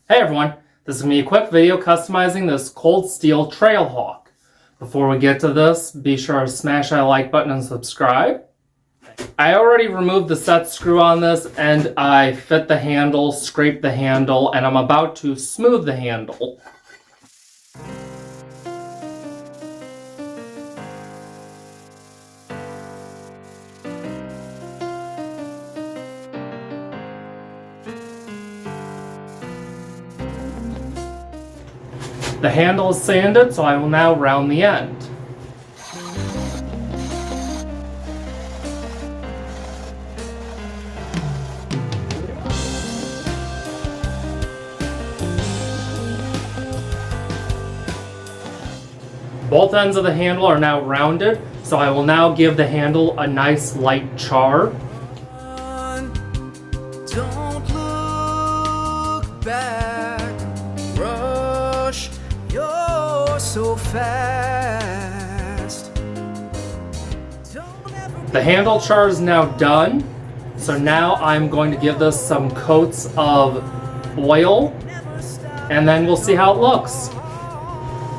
Hey everyone, this is going to be a quick video customizing this cold steel Trailhawk. Before we get to this, be sure to smash that like button and subscribe. I already removed the set screw on this and I fit the handle, scraped the handle, and I'm about to smooth the handle. The handle is sanded, so I will now round the end. Both ends of the handle are now rounded, so I will now give the handle a nice light char. Don't look back, rush, you're so fast. The handle char is now done, so now I'm going to give this some coats of oil, and then we'll see how it looks.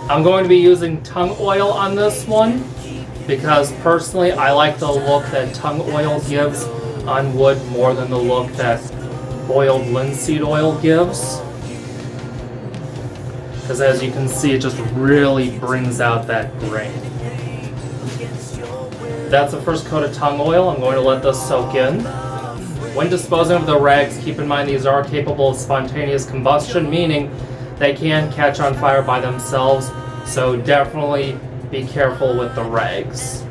I'm going to be using tung oil on this one because personally I like the look that tung oil gives on wood more than the look that boiled linseed oil gives. Because as you can see, it just really brings out that grain. That's the first coat of tung oil. I'm going to let this soak in. When disposing of the rags, keep in mind these are capable of spontaneous combustion, meaning they can catch on fire by themselves, so definitely be careful with the rags.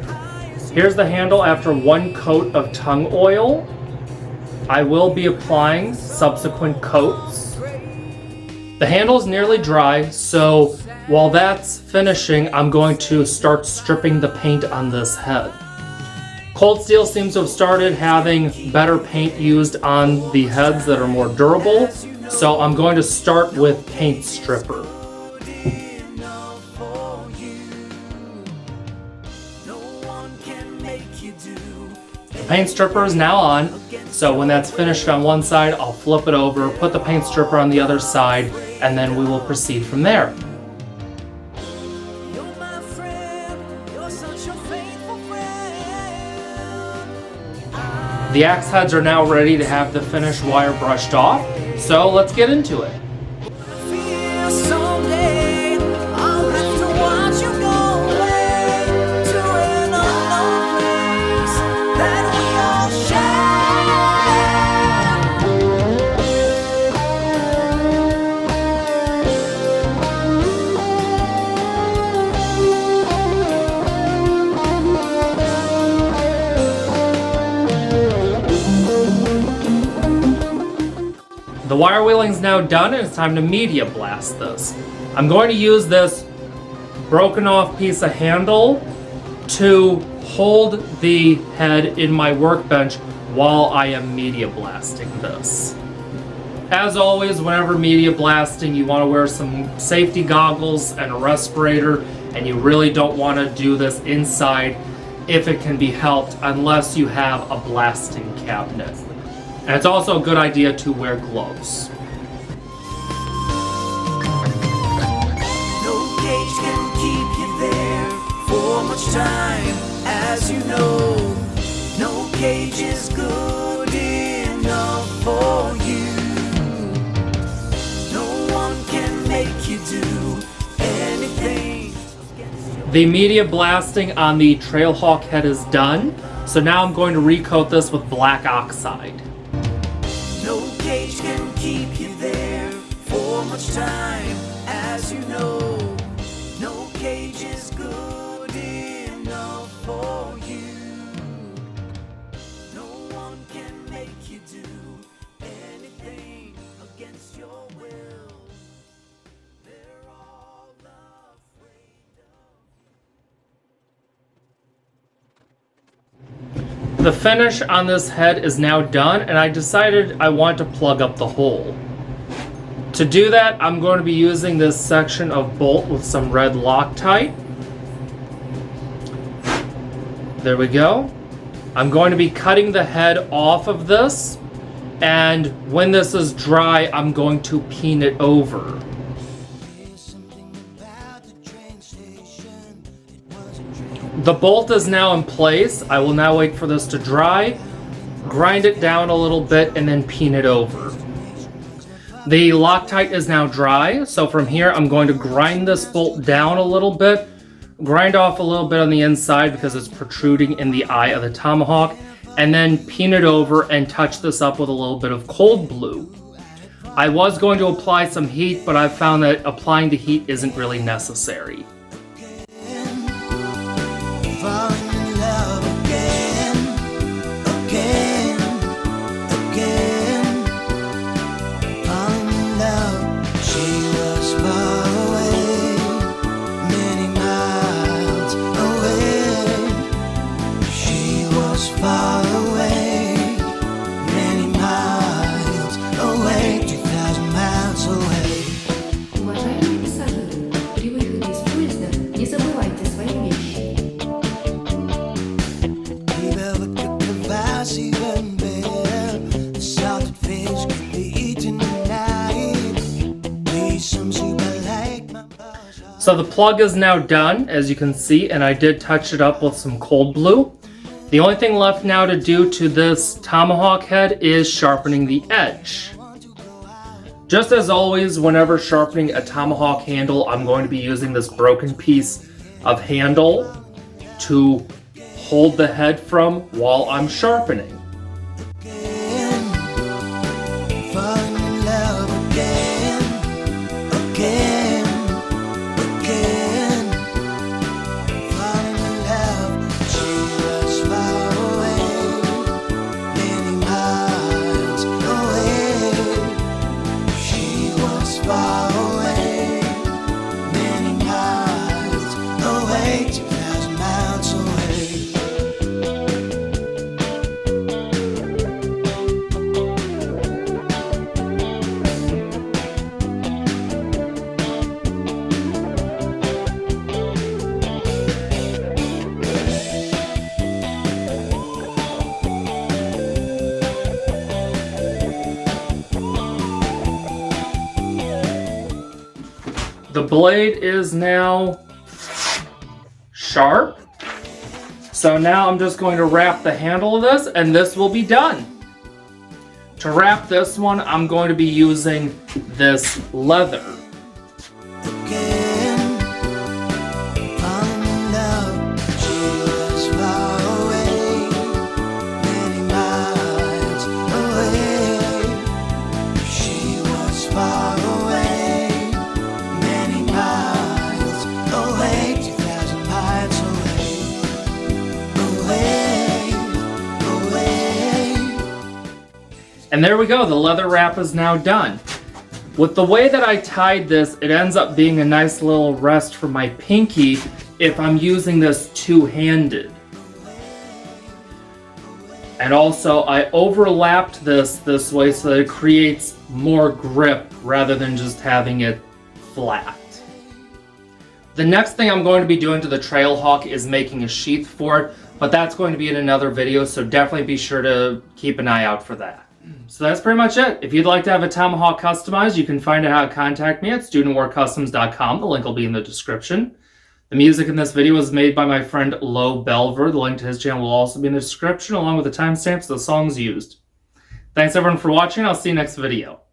Here's the handle after one coat of tung oil. I will be applying subsequent coats. The handle is nearly dry, so while that's finishing, I'm going to start stripping the paint on this head. Cold steel seems to have started having better paint used on the heads that are more durable, so I'm going to start with paint stripper. The paint stripper is now on, so when that's finished on one side, I'll flip it over, put the paint stripper on the other side, and then we will proceed from there. The axe heads are now ready to have the finished wire brushed off, so let's get into it. The wire wheeling is now done and it's time to media blast this. I'm going to use this broken off piece of handle to hold the head in my workbench while I am media blasting this. As always, whenever media blasting, you want to wear some safety goggles and a respirator, and you really don't want to do this inside if it can be helped unless you have a blasting cabinet. And it's also a good idea to wear gloves. No cage can keep you there for much time, as you know. No cage is good enough for you. No one can make you do anything. The media blasting on the Trailhawk head is done, so now I'm going to recoat this with black oxide. No cage can keep you there for much time, as you know. No cage is good enough for you. No one can make you do anything against your will. They're all afraid of. The finish on this head is now done, and I decided I want to plug up the hole. To do that, I'm going to be using this section of bolt with some red Loctite. There we go. I'm going to be cutting the head off of this, And when this is dry, I'm going to peen it over. The bolt is now in place. I will now wait for this to dry, grind it down a little bit, and then peen it over. The Loctite is now dry, so from here I'm going to grind this bolt down a little bit, grind off a little bit on the inside because it's protruding in the eye of the tomahawk, and then peen it over and touch this up with a little bit of cold blue. I was going to apply some heat, but I've found that applying the heat isn't really necessary. Уважаемые пассажиры, при выходе из поезда не забывайте свои вещи. So the plug is now done, as you can see, and I did touch it up with some cold blue. The only thing left now to do to this tomahawk head is sharpening the edge. Just as always, whenever sharpening a tomahawk handle, I'm going to be using this broken piece of handle to hold the head from while I'm sharpening. The blade is now sharp. So now I'm just going to wrap the handle of this and this will be done. To wrap this one, I'm going to be using this leather. And there we go, the leather wrap is now done. With the way that I tied this, it ends up being a nice little rest for my pinky if I'm using this two-handed. And also, I overlapped this way so that it creates more grip rather than just having it flat. The next thing I'm going to be doing to the Trailhawk is making a sheath for it, but that's going to be in another video, so definitely be sure to keep an eye out for that. So that's pretty much it. If you'd like to have a Tomahawk customized, you can find out how to contact me at studentwarcustoms.com. The link will be in the description. The music in this video was made by my friend Lo Belver. The link to his channel will also be in the description, along with the timestamps of the songs used. Thanks everyone for watching. I'll see you next video.